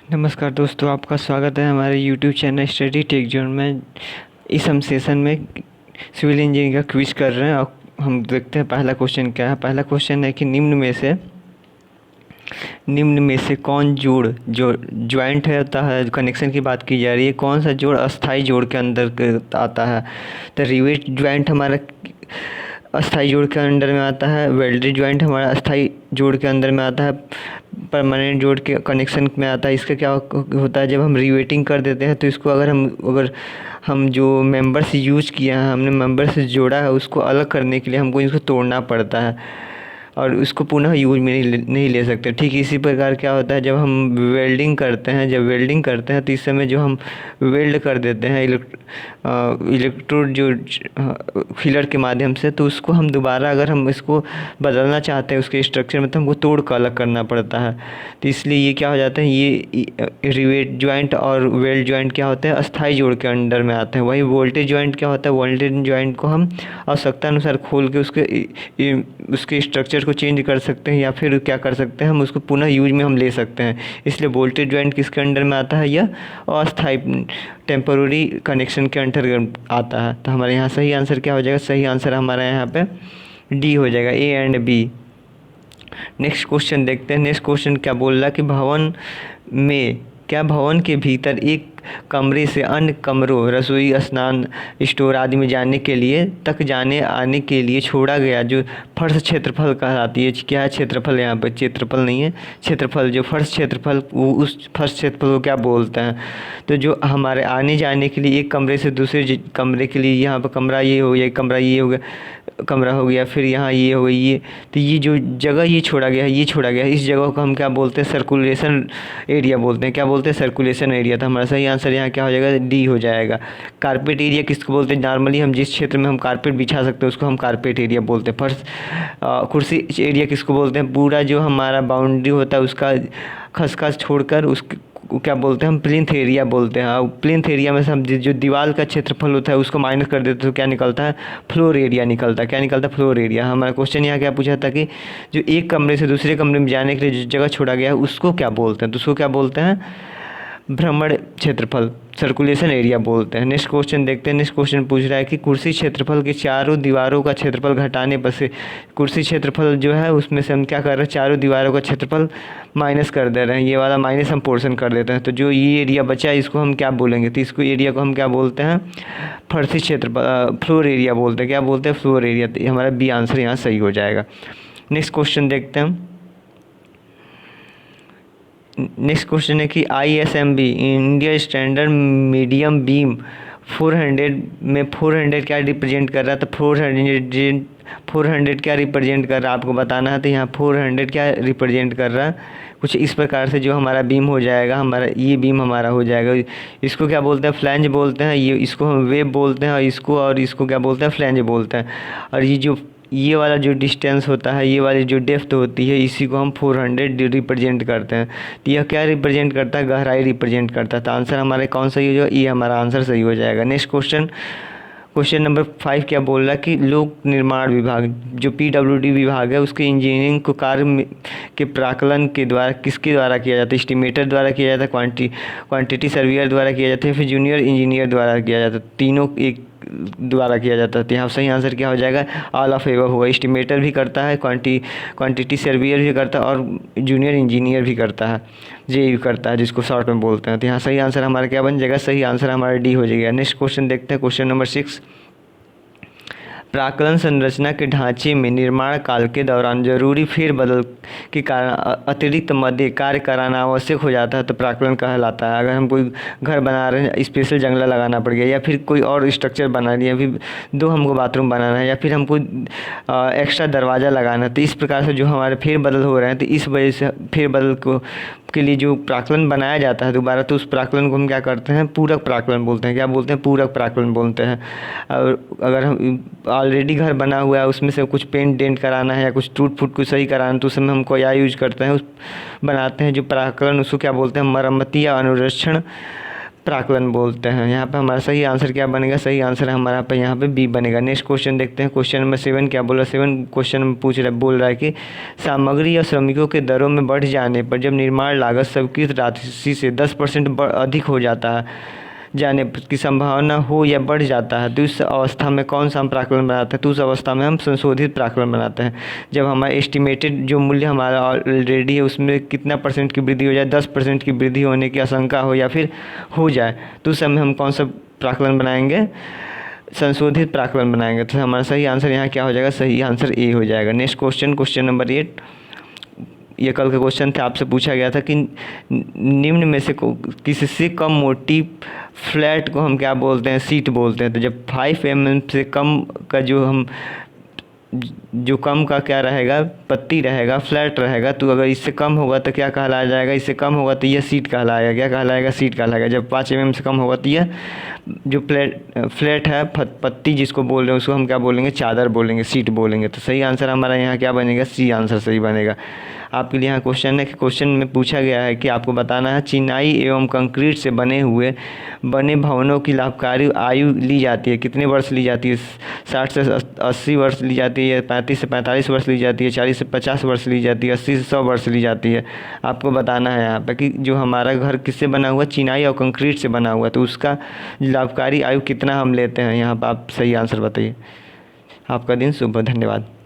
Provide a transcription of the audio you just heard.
नमस्कार दोस्तों, आपका स्वागत है हमारे YouTube channel study take zone में। इस हम सेशन में सिविल इंजीनियरिंग का क्विज कर रहे हैं और हम देखते हैं पहला क्वेश्चन क्या है। पहला क्वेश्चन है कि निम्न में से कौन जोड़ जो ज्वाइंट होता है, कनेक्शन की बात की जा रही है, कौन सा जोड़ अस्थाई जोड़ के अंदर आता है। तो रिवेट ज्वाइंट हमारा अस्थाई जोड़ के अंडर में आता है, वेल्डेड ज्वाइंट हमारा अस्थाई जोड़ के अंदर में आता है, परमानेंट जोड़ के कनेक्शन में आता है। इसका क्या होता है, जब हम रिवेटिंग कर देते हैं तो इसको अगर हम जो मेंबर्स यूज किया है, हमने मेंबर्स जोड़ा है, उसको अलग करने के लिए हमको इसको तोड़ना पड़ता है और उसको पुनः यूज में नहीं ले सकते। ठीक इसी प्रकार क्या होता है, जब हम वेल्डिंग करते हैं तो इस समय जो हम वेल्ड कर देते हैं इलेक्ट्रोड जो फिलर के माध्यम से, तो उसको हम दोबारा अगर हम इसको बदलना चाहते हैं उसके स्ट्रक्चर में, तो हमको तोड़ कर अलग करना पड़ता है। तो इसलिए ये क्या हो जाता है, ये रिवेट ज्वाइंट और वेल्ड ज्वाइंट क्या होते हैं, अस्थाई जोड़ के अंडर में आते हैं। वही वोल्टेज ज्वाइंट क्या होता है, वोल्टेज ज्वाइंट को हम आवश्यकता अनुसार खोल के उसके स्ट्रक्चर को चेंज कर सकते हैं या फिर क्या कर सकते हैं, हम उसको पुनः यूज में हम ले सकते हैं। इसलिए वोल्टेज ज्वाइंट किसके अंडर में आता है, यह अस्थाई टेम्पोररी कनेक्शन के अंतर्गत आता है। तो हमारे यहाँ सही आंसर क्या हो जाएगा, सही आंसर हमारे यहाँ पे डी हो जाएगा, A and B. Next question देखते हैं। नेक्स्ट क्वेश्चन क्या बोल रहा है कि भवन के भीतर एक कमरे से अन्य कमरों, रसोई, स्नान, स्टोर आदि में जाने आने के लिए छोड़ा गया जो फर्श क्षेत्रफल कहलाती है। क्या है क्षेत्रफल, यहाँ पर क्षेत्रफल नहीं है, क्षेत्रफल, जो फर्श क्षेत्रफल, वो उस फर्श क्षेत्रफल को क्या बोलते हैं। तो जो हमारे आने जाने के लिए एक कमरे से दूसरे कमरे के लिए, यहाँ पर कमरा ये हो गया, कमरा ये हो गया, कमरा हो गया, फिर यहाँ ये हो गई, ये तो ये जो जगह ये छोड़ा गया है, इस जगह को हम क्या बोलते हैं, सर्कुलेशन एरिया बोलते हैं। क्या बोलते हैं, सर्कुलेशन एरिया। तो हमारा सही आंसर यहाँ क्या हो जाएगा, डी हो जाएगा। कारपेट एरिया किसको बोलते हैं, नॉर्मली हम जिस क्षेत्र में हम कारपेट बिछा सकते हैं उसको हम कारपेट एरिया बोलते हैं। फर्श कुर्सी एरिया किसको बोलते हैं, पूरा जो हमारा बाउंड्री होता है उसका खसखस छोड़कर उसको क्या बोलते हैं, हम प्लिंथ एरिया बोलते हैं। और प्लिंथ एरिया में से हम जो दीवार का क्षेत्रफल होता है उसको माइनस कर देते हैं तो क्या निकलता है, फ्लोर एरिया निकलता है। क्या निकलता है, फ्लोर एरिया। हमारा क्वेश्चन यहाँ क्या पूछा था कि जो एक कमरे से दूसरे कमरे में जाने के लिए जो जगह छोड़ा गया है उसको क्या बोलते हैं, तो उसको क्या बोलते हैं, भ्रमण क्षेत्रफल, सर्कुलेशन एरिया बोलते हैं। नेक्स्ट क्वेश्चन देखते हैं। नेक्स्ट क्वेश्चन पूछ रहा है कि कुर्सी क्षेत्रफल के चारों दीवारों का क्षेत्रफल घटाने पर से, कुर्सी क्षेत्रफल जो है उसमें से हम क्या कर रहे हैं, चारों दीवारों का क्षेत्रफल माइनस कर दे रहे हैं। ये वाला माइनस हम पोर्शन कर देते हैं, तो जो ये एरिया बचा है इसको हम क्या बोलेंगे, तो इसको एरिया को हम क्या बोलते हैं, फर्शी क्षेत्रफल, फ्लोर एरिया बोलते हैं। क्या बोलते हैं, फ्लोर एरिया। तो हमारा बी आंसर यहाँ सही हो जाएगा। नेक्स्ट क्वेश्चन देखते हैं। नेक्स्ट क्वेश्चन है कि ISMB, India standard medium beam 400 में 400 क्या रिप्रेजेंट कर रहा है, तो 400 क्या रिप्रेजेंट कर रहा है आपको बताना है। तो यहाँ 400 क्या रिप्रेजेंट कर रहा है, कुछ इस प्रकार से जो हमारा बीम हो जाएगा, हमारा ये बीम हमारा हो जाएगा। इसको क्या बोलते हैं, फ्लैंज बोलते हैं, ये इसको हम वेब बोलते हैं, और इसको क्या बोलते हैं, फ्लैंज बोलते हैं। और ये वाला जो डिस्टेंस होता है, ये वाली जो डेप्थ होती है, इसी को हम 400 रिप्रेजेंट करते हैं। तो यह क्या रिप्रेजेंट करता है, गहराई रिप्रेजेंट करता है। तो आंसर हमारे कौन सही हो जाएगा, ये हमारा आंसर सही हो जाएगा। नेक्स्ट क्वेश्चन नंबर 5 क्या बोल रहा है कि लोक निर्माण विभाग, जो PWD विभाग है, उसके इंजीनियरिंग को कार्य के प्राकलन के द्वारा किसके द्वारा किया जाता है, एस्टिमेटर द्वारा किया जाता है, क्वांटिटी सर्वेयर द्वारा किया जाता है, फिर जूनियर इंजीनियर द्वारा किया जाता है, तीनों एक द्वारा किया जाता है। तो यहाँ सही आंसर क्या हो जाएगा, ऑल ऑफ एबव होगा। एस्टिमेटर भी करता है, क्वांटिटी सर्वेयर भी करता है और जूनियर इंजीनियर भी करता है, जे भी करता है, जिसको शॉर्ट में बोलते हैं। तो यहाँ सही आंसर हमारा क्या बन जाएगा, सही आंसर हमारा डी हो जाएगा। नेक्स्ट क्वेश्चन देखते हैं। क्वेश्चन नंबर 6, प्राक्कलन संरचना के ढांचे में निर्माण काल के दौरान जरूरी फेरबदल के कारण अतिरिक्त मध्य कार्य कराना आवश्यक हो जाता है तो प्राक्कलन कहलाता है। अगर हम कोई घर बना रहे हैं, स्पेशल जंगला लगाना पड़ गया, या फिर कोई और स्ट्रक्चर बना लिया, फिर 2 हमको बाथरूम बनाना है, या फिर हमको एक्स्ट्रा दरवाज़ा लगाना है, तो इस प्रकार से जो हमारे फेरबदल हो रहे हैं, तो इस वजह से फेरबदल के लिए जो प्राक्कलन बनाया जाता है दोबारा, तो उस प्राक्कलन को हम क्या करते हैं, पूरक प्राक्कलन बोलते हैं। क्या बोलते हैं, पूरक प्राक्कलन बोलते हैं। और अगर हम ऑलरेडी घर बना हुआ है, उसमें से कुछ पेंट डेंट कराना है या कुछ टूट फूट को सही कराना है, तो उसमें हम क्या यूज करते हैं, उस बनाते हैं जो प्राक्कलन, उसको क्या बोलते हैं, मरम्मती या अनुरक्षण प्राक्कलन बोलते हैं। यहाँ पे हमारा सही आंसर क्या बनेगा? सही आंसर हमारा पे यहाँ पे बी बनेगा। नेक्स्ट क्वेश्चन देखते हैं। क्वेश्चन नंबर 7 क्या बोला? 7 क्वेश्चन में बोल रहा है कि सामग्री या श्रमिकों के दरों में बढ़ जाने पर जब निर्माण लागत स्वीकृत राशि से 10% अधिक हो जाने की संभावना हो या बढ़ जाता है तो उस अवस्था में कौन सा हम प्राक्कलन बनाते हैं? तो उस अवस्था में हम संशोधित प्राक्कलन बनाते हैं। जब हमारा एस्टिमेटेड जो मूल्य हमारा ऑलरेडी है उसमें कितना % की वृद्धि हो जाए, 10% की वृद्धि होने की आशंका हो या फिर हो जाए, तो उस समय हम कौन सा प्राक्कलन बनाएंगे? संशोधित प्राक्कलन बनाएंगे। तो हमारा सही आंसर यहाँ क्या हो जाएगा? सही आंसर ए हो जाएगा। नेक्स्ट क्वेश्चन, क्वेश्चन नंबर 8, ये कल का क्वेश्चन था, आपसे पूछा गया था कि निम्न में से किससे कम मोटी फ्लैट को हम क्या बोलते हैं? सीट बोलते हैं। तो जब 5 mm से कम का जो कम का क्या रहेगा? पत्ती रहेगा, फ्लैट रहेगा। तो अगर इससे कम होगा तो क्या कहलाया जाएगा? इससे कम होगा तो यह सीट कहलाएगा। क्या कहलाएगा? सीट कहलाएगा। जब 5 mm से कम होगा तो यह जो फ्लैट है, पत्ती जिसको बोल रहे हैं उसको हम क्या बोलेंगे? चादर बोलेंगे, सीट बोलेंगे। तो सही आंसर हमारा यहाँ क्या बनेगा? सी आंसर सही बनेगा। आपके लिए यहाँ क्वेश्चन है कि क्वेश्चन में पूछा गया है कि आपको बताना है चिनाई एवं कंक्रीट से बने भवनों की लाभकारी आयु ली जाती है। कितने वर्ष ली जाती है? 60 से 80 वर्ष ली जाती है, 35 से 45 वर्ष ली जाती है, 40 से 50 वर्ष ली जाती है, 80 से 100 वर्ष ली जाती है। आपको बताना है यहाँ पर कि जो हमारा घर किससे बना हुआ? चिनाई और कंक्रीट से बना हुआ, तो उसका लाभकारी आयु कितना हम लेते हैं। यहाँ पर आप सही आंसर बताइए। आपका दिन शुभ हो। धन्यवाद।